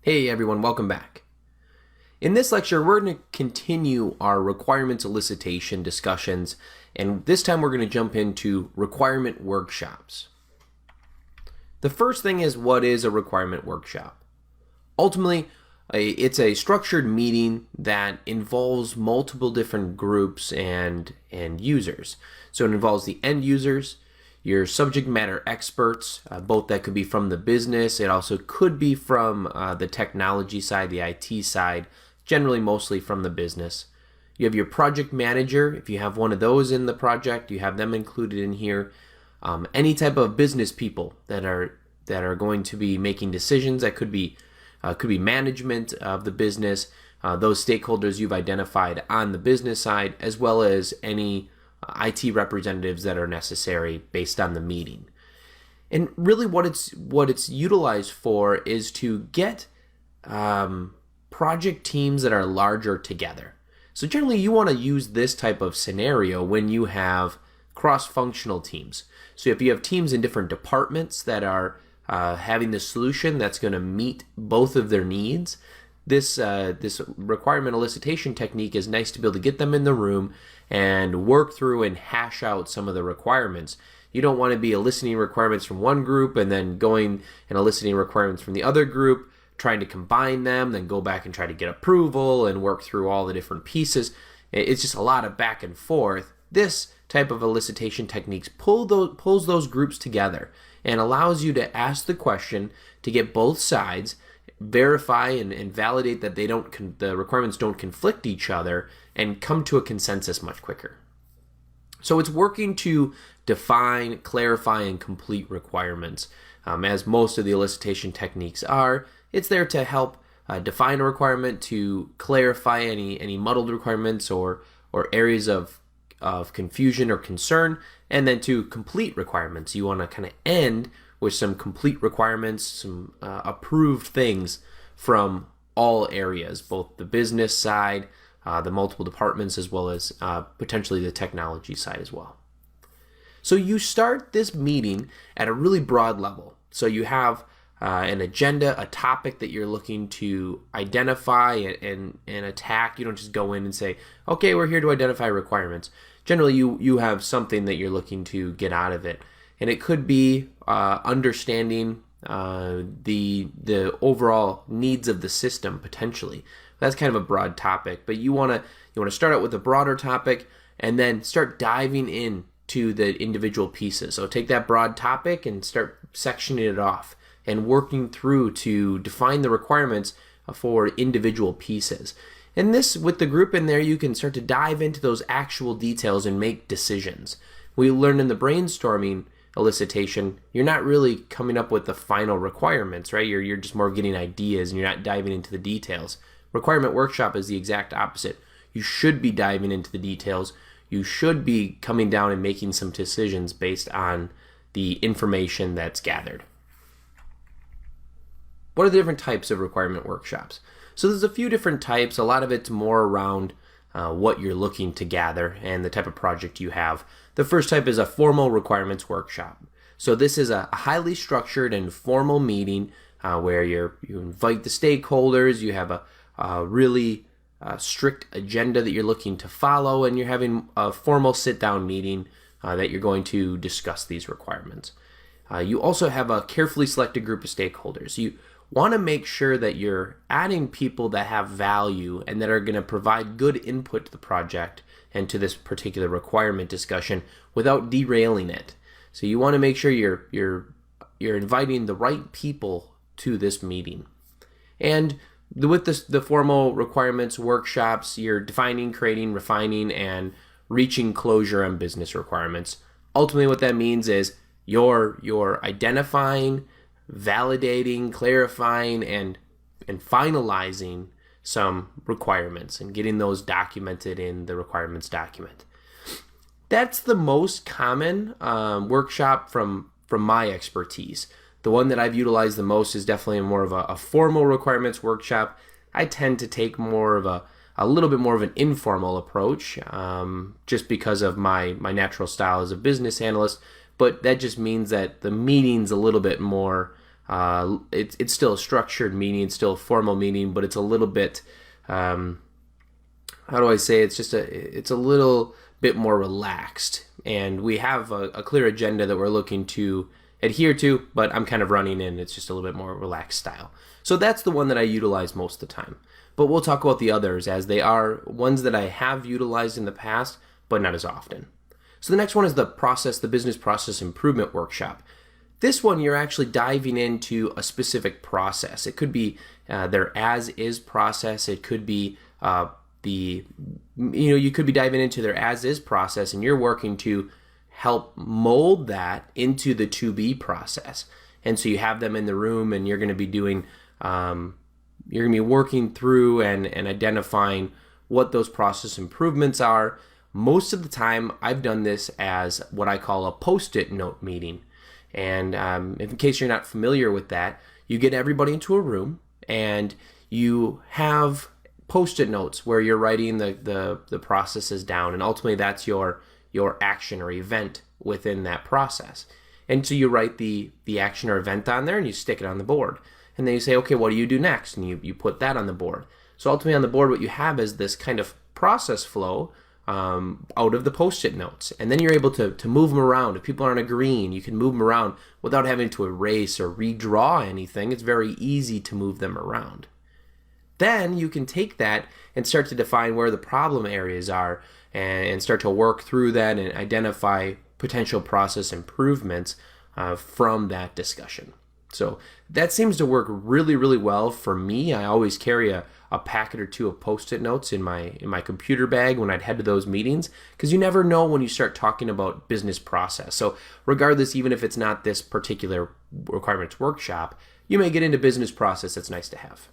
Hey everyone, welcome back. In this lecture, we're going to continue our requirements elicitation discussions, and this time we're going to jump into requirement workshops. The first thing is, what is a requirement workshop? Ultimately, it's a structured meeting that involves multiple different groups and users. So it involves the end users, your subject matter experts, both that could be from the business. It also could be from the technology side, the IT side, generally mostly from the business. You have your project manager. If you have one of those in the project, you have them included in here. Any type of business people that are going to be making decisions. That could be management of the business, those stakeholders you've identified on the business side, as well as any IT representatives that are necessary based on the meeting. And really what it's utilized for is to get project teams that are larger together. So generally you want to use this type of scenario when you have cross-functional teams. So if you have teams in different departments that are having the solution that's going to meet both of their needs, this requirement elicitation technique is nice to be able to get them in the room and work through and hash out some of the requirements. You don't want to be eliciting requirements from one group and then going and eliciting requirements from the other group, trying to combine them, then go back and try to get approval and work through all the different pieces. It's just a lot of back and forth. This type of elicitation techniques pulls those groups together and allows you to ask the question to get both sides, verify and validate that the requirements don't conflict each other, and come to a consensus much quicker. So it's working to define, clarify, and complete requirements. As most of the elicitation techniques are, it's there to help define a requirement, to clarify any muddled requirements or areas of confusion or concern, and then to complete requirements. You want to kind of end with some complete requirements, some approved things from all areas, both the business side, the multiple departments, as well as potentially the technology side as well. So you start this meeting at a really broad level. So you have an agenda, a topic that you're looking to identify and attack. You don't just go in and say, okay, we're here to identify requirements. Generally, you have something that you're looking to get out of it. And it could be understanding the overall needs of the system potentially. That's kind of a broad topic, but you want to start out with a broader topic and then start diving into the individual pieces. So take that broad topic and start sectioning it off and working through to define the requirements for individual pieces. And this, with the group in there, you can start to dive into those actual details and make decisions. We learned in the brainstorming elicitation, you're not really coming up with the final requirements, right? You're just more getting ideas and you're not diving into the details. Requirement workshop is the exact opposite. You should be diving into the details. You should be coming down and making some decisions based on the information that's gathered. What are the different types of requirement workshops? So there's a few different types. A lot of it's more around what you're looking to gather and the type of project you have. The first type is a formal requirements workshop. So this is a highly structured and formal meeting where you invite the stakeholders, you have a really strict agenda that you're looking to follow, and you're having a formal sit-down meeting that you're going to discuss these requirements. You also have a carefully selected group of stakeholders. You want to make sure that you're adding people that have value and that are going to provide good input to the project and to this particular requirement discussion without derailing it. So you want to make sure you're inviting the right people to this meeting. And with the formal requirements workshops, you're defining, creating, refining, and reaching closure on business requirements. Ultimately, what that means is you're identifying, validating, clarifying, and finalizing some requirements and getting those documented in the requirements document. That's the most common workshop from my expertise. The one that I've utilized the most is definitely more of a formal requirements workshop. I tend to take more of a little bit more of an informal approach just because of my natural style as a business analyst, but that just means that the meeting's a little bit more It's still a structured meeting, it's still a formal meeting, but it's a little bit, how do I say, it's a little bit more relaxed, and we have a clear agenda that we're looking to adhere to, but I'm kind of running in, it's just a little bit more relaxed style. So that's the one that I utilize most of the time. But we'll talk about the others, as they are ones that I have utilized in the past, but not as often. So the next one is the business process improvement workshop. This one, you're actually diving into a specific process. It could be their as-is process. It could be you could be diving into their as-is process, and you're working to help mold that into the to-be process. And so you have them in the room, and you're going to be doing, you're going to be working through and identifying what those process improvements are. Most of the time, I've done this as what I call a post-it note meeting. And in case you're not familiar with that, you get everybody into a room and you have post-it notes where you're writing the processes down, and ultimately that's your action or event within that process. And so you write the action or event on there and you stick it on the board. And then you say, okay, what do you do next? And you put that on the board. So ultimately on the board, what you have is this kind of process flow out of the post-it notes. And then you're able to move them around. If people aren't agreeing, you can move them around without having to erase or redraw anything. It's very easy to move them around. Then you can take that and start to define where the problem areas are and start to work through that and identify potential process improvements from that discussion. So that seems to work really, really well for me. I always carry a packet or two of post-it notes in my computer bag when I'd head to those meetings, because you never know when you start talking about business process. So regardless, even if it's not this particular requirements workshop, you may get into business process. That's nice to have.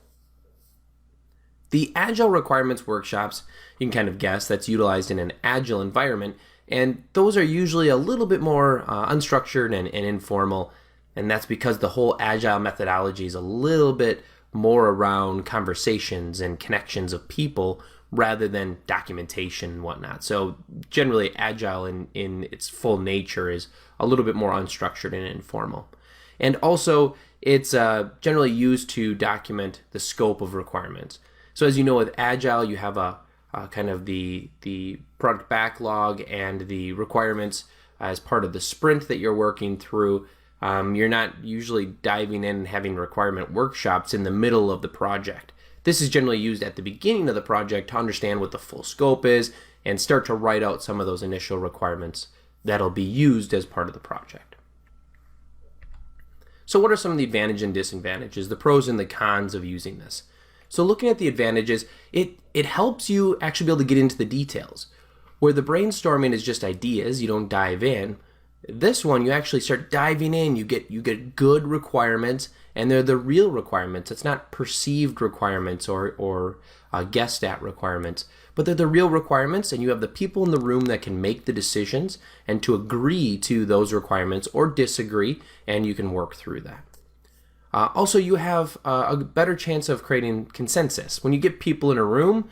The Agile requirements workshops, you can kind of guess, that's utilized in an Agile environment, and those are usually a little bit more unstructured and informal, and that's because the whole Agile methodology is a little bit more around conversations and connections of people rather than documentation and whatnot. So generally, Agile in its full nature is a little bit more unstructured and informal. And also, it's generally used to document the scope of requirements. So as you know, with Agile, you have a kind of the product backlog and the requirements as part of the sprint that you're working through. You're not usually diving in and having requirement workshops in the middle of the project. This is generally used at the beginning of the project to understand what the full scope is and start to write out some of those initial requirements that'll be used as part of the project. So what are some of the advantages and disadvantages, the pros and the cons of using this? So looking at the advantages, it helps you actually be able to get into the details. Where the brainstorming is just ideas, you don't dive in. This one, you actually start diving in. You get good requirements, and they're the real requirements. It's not perceived requirements or guessed at requirements, but they're the real requirements, and you have the people in the room that can make the decisions and to agree to those requirements or disagree, and you can work through that. Also, you have a better chance of creating consensus. When you get people in a room,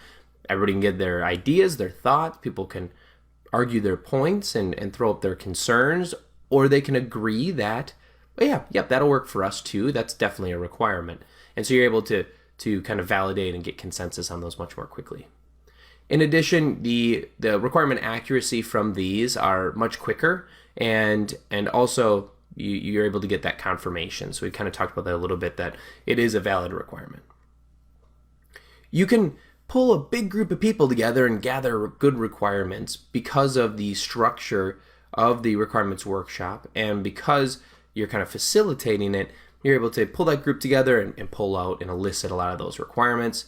everybody can get their ideas, their thoughts. People can argue their points and throw up their concerns, or they can agree that, that'll work for us too. That's definitely a requirement. And so you're able to kind of validate and get consensus on those much more quickly. In addition, the requirement accuracy from these are much quicker, and also you're able to get that confirmation. So we kind of talked about that a little bit, that it is a valid requirement. You can pull a big group of people together and gather good requirements because of the structure of the requirements workshop, and because you're kind of facilitating it, you're able to pull that group together and pull out and elicit a lot of those requirements.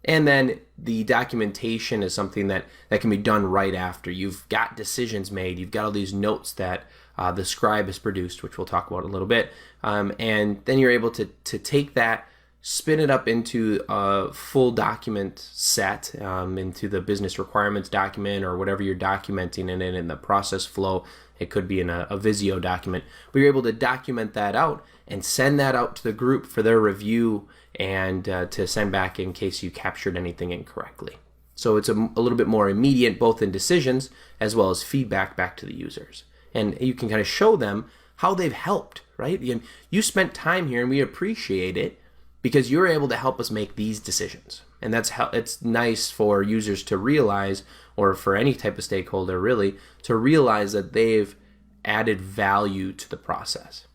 And then the documentation is something that can be done right after. You've got decisions made, you've got all these notes that the scribe has produced, which we'll talk about in a little bit, and then you're able to take that, spin it up into a full document set, into the business requirements document or whatever you're documenting in the process flow. It could be in a Visio document, but you're able to document that out and send that out to the group for their review and to send back in case you captured anything incorrectly. So it's a little bit more immediate, both in decisions as well as feedback back to the users. And you can kind of show them how they've helped right? You spent time here and we appreciate it because you're able to help us make these decisions. And that's how it's nice for users to realize, or for any type of stakeholder really, to realize that they've added value to the process.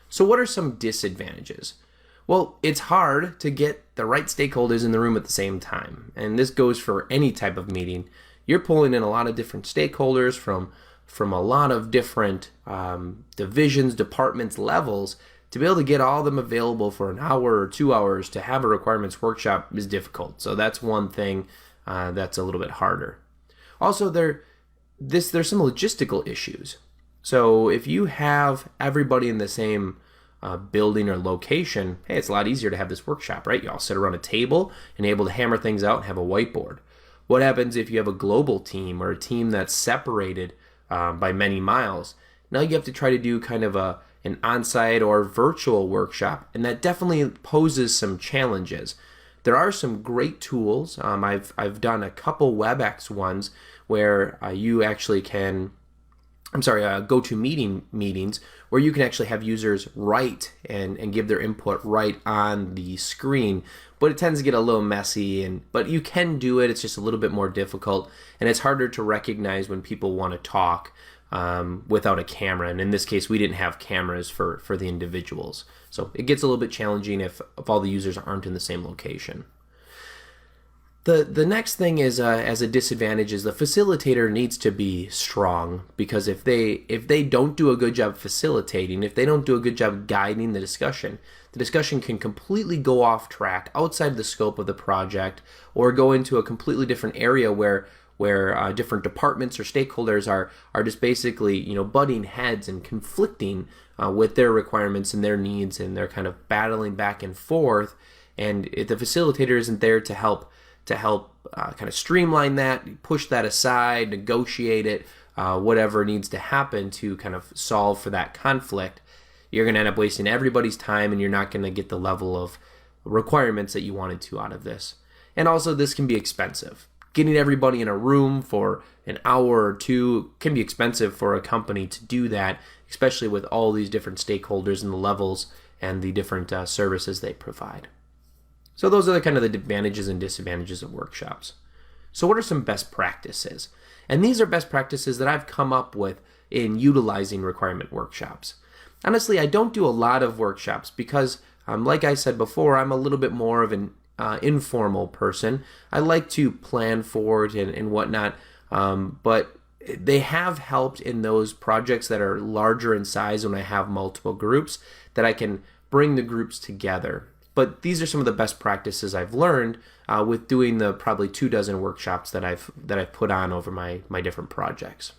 So what are some disadvantages? Well, it's hard to get the right stakeholders in the room at the same time. And this goes for any type of meeting. You're pulling in a lot of different stakeholders from a lot of different divisions, departments, levels. To be able to get all of them available for an hour or 2 hours to have a requirements workshop is difficult. So that's one thing that's a little bit harder. Also, there's some logistical issues. So if you have everybody in the same building or location, hey, it's a lot easier to have this workshop, right? You all sit around a table and able to hammer things out and have a whiteboard. What happens if you have a global team or a team that's separated by many miles? Now you have to try to do kind of an on-site or virtual workshop, and that definitely poses some challenges. There are some great tools. I've done a couple WebEx ones where you actually can, go to meetings where you can actually have users write and give their input right on the screen. But it tends to get a little messy, but you can do it. It's just a little bit more difficult, and it's harder to recognize when people want to talk without a camera. And in this case, we didn't have cameras for the individuals. So it gets a little bit challenging if all the users aren't in the same location. The next thing is, as a disadvantage, is the facilitator needs to be strong, because if they don't do a good job facilitating, if they don't do a good job guiding the discussion can completely go off track outside the scope of the project, or go into a completely different area where different departments or stakeholders are just basically butting heads and conflicting with their requirements and their needs, and they're kind of battling back and forth. And if the facilitator isn't there to help kind of streamline that, push that aside, negotiate it, whatever needs to happen to kind of solve for that conflict, you're going to end up wasting everybody's time, and you're not going to get the level of requirements that you wanted to out of this. And also, this can be expensive. Getting everybody in a room for an hour or two can be expensive for a company to do that, especially with all these different stakeholders and the levels and the different services they provide. So those are the advantages and disadvantages of workshops. So what are some best practices? And these are best practices that I've come up with in utilizing requirement workshops. Honestly, I don't do a lot of workshops because, like I said before, I'm a little bit more of an informal person. I like to plan for it and whatnot, but they have helped in those projects that are larger in size when I have multiple groups, that I can bring the groups together. But these are some of the best practices I've learned with doing the probably 24 workshops that I've put on over my different projects.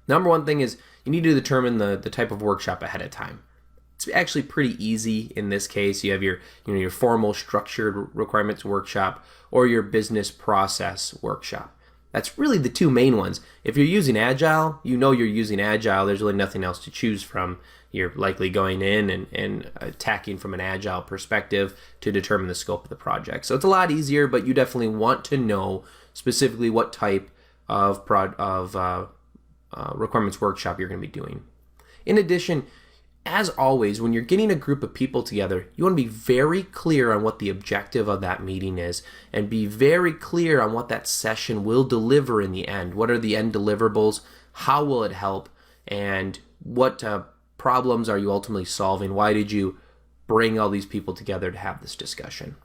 Number one thing is you need to determine the type of workshop ahead of time. It's actually pretty easy in this case. You have your formal structured requirements workshop or your business process workshop. That's really the two main ones. If you're using Agile, you're using Agile. There's really nothing else to choose from. You're likely going in and attacking from an Agile perspective to determine the scope of the project. So it's a lot easier, but you definitely want to know specifically what type of requirements workshop you're going to be doing. In addition, as always, when you're getting a group of people together, you want to be very clear on what the objective of that meeting is, and be very clear on what that session will deliver in the end. What are the end deliverables? How will it help? And what problems are you ultimately solving? Why did you bring all these people together to have this discussion?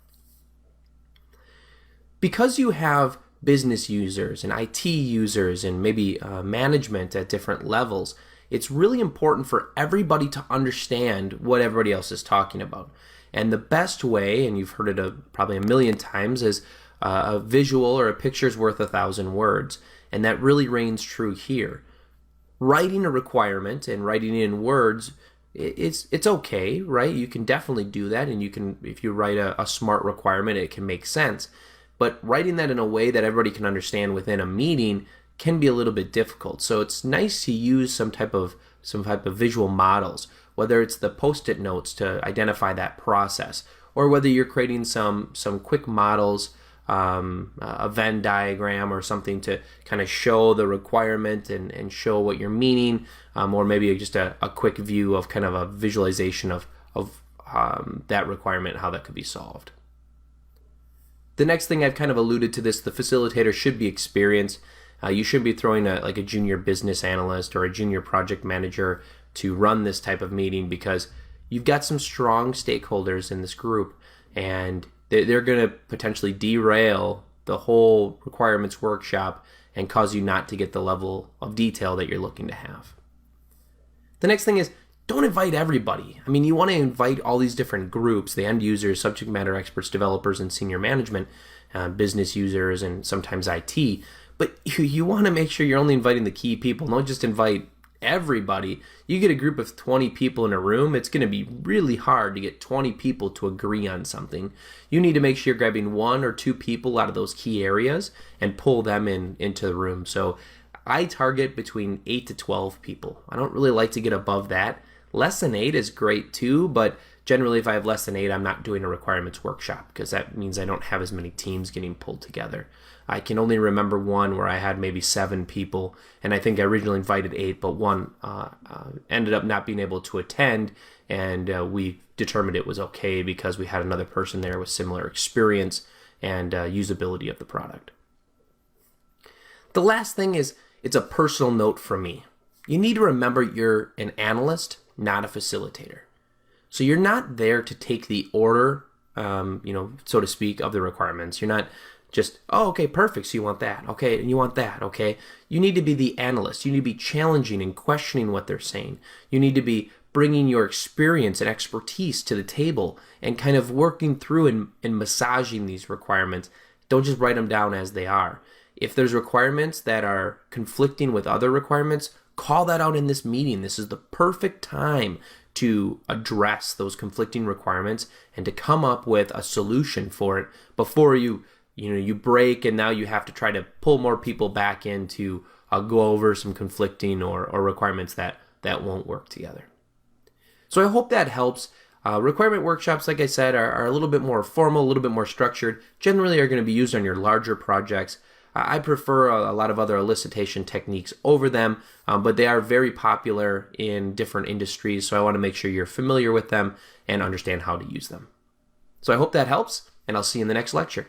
Because you have business users and IT users and maybe management at different levels, it's really important for everybody to understand what everybody else is talking about. And the best way, and you've heard it probably a million times, is a visual or a picture's worth 1,000 words. And that really reigns true here. Writing a requirement and writing it in words, it's okay, right? You can definitely do that, and you can, if you write a smart requirement, it can make sense. But writing that in a way that everybody can understand within a meeting can be a little bit difficult. So it's nice to use some type of visual models, whether it's the Post-it notes to identify that process, or whether you're creating some quick models a Venn diagram or something to kind of show the requirement and show what you're meaning, or maybe just a quick view of kind of a visualization of that requirement, how that could be solved. The next thing, I've kind of alluded to this, the facilitator should be experienced. You should be throwing a junior business analyst or a junior project manager to run this type of meeting, because you've got some strong stakeholders in this group, and they're going to potentially derail the whole requirements workshop and cause you not to get the level of detail that you're looking to have. The next thing is, don't invite everybody. I mean, you want to invite all these different groups, the end users, subject matter experts, developers, and senior management, business users, and sometimes IT. But you want to make sure you're only inviting the key people. Don't just invite everybody. You get a group of 20 people in a room, it's going to be really hard to get 20 people to agree on something. You need to make sure you're grabbing 1 or 2 people out of those key areas and pull them into the room. So I target between 8 to 12 people. I don't really like to get above that. Less than 8 is great too, but generally if I have less than 8, I'm not doing a requirements workshop, because that means I don't have as many teams getting pulled together. I can only remember one where I had maybe 7 people, and I think I originally invited 8, but one ended up not being able to attend, and we determined it was okay because we had another person there with similar experience and usability of the product. The last thing is, it's a personal note from me. You need to remember you're an analyst, not a facilitator. So you're not there to take the order, so to speak, of the requirements. You're not just, oh, okay, perfect, so you want that. Okay, and you want that, okay? You need to be the analyst. You need to be challenging and questioning what they're saying. You need to be bringing your experience and expertise to the table and kind of working through and massaging these requirements. Don't just write them down as they are. If there's requirements that are conflicting with other requirements, call that out in this meeting. This is the perfect time to address those conflicting requirements and to come up with a solution for it before you break and now you have to try to pull more people back in to go over some conflicting or requirements that won't work together. So I hope that helps. Requirement workshops, like I said, are a little bit more formal, a little bit more structured, generally are going to be used on your larger projects. I prefer a lot of other elicitation techniques over them, but they are very popular in different industries, so I want to make sure you're familiar with them and understand how to use them. So I hope that helps, and I'll see you in the next lecture.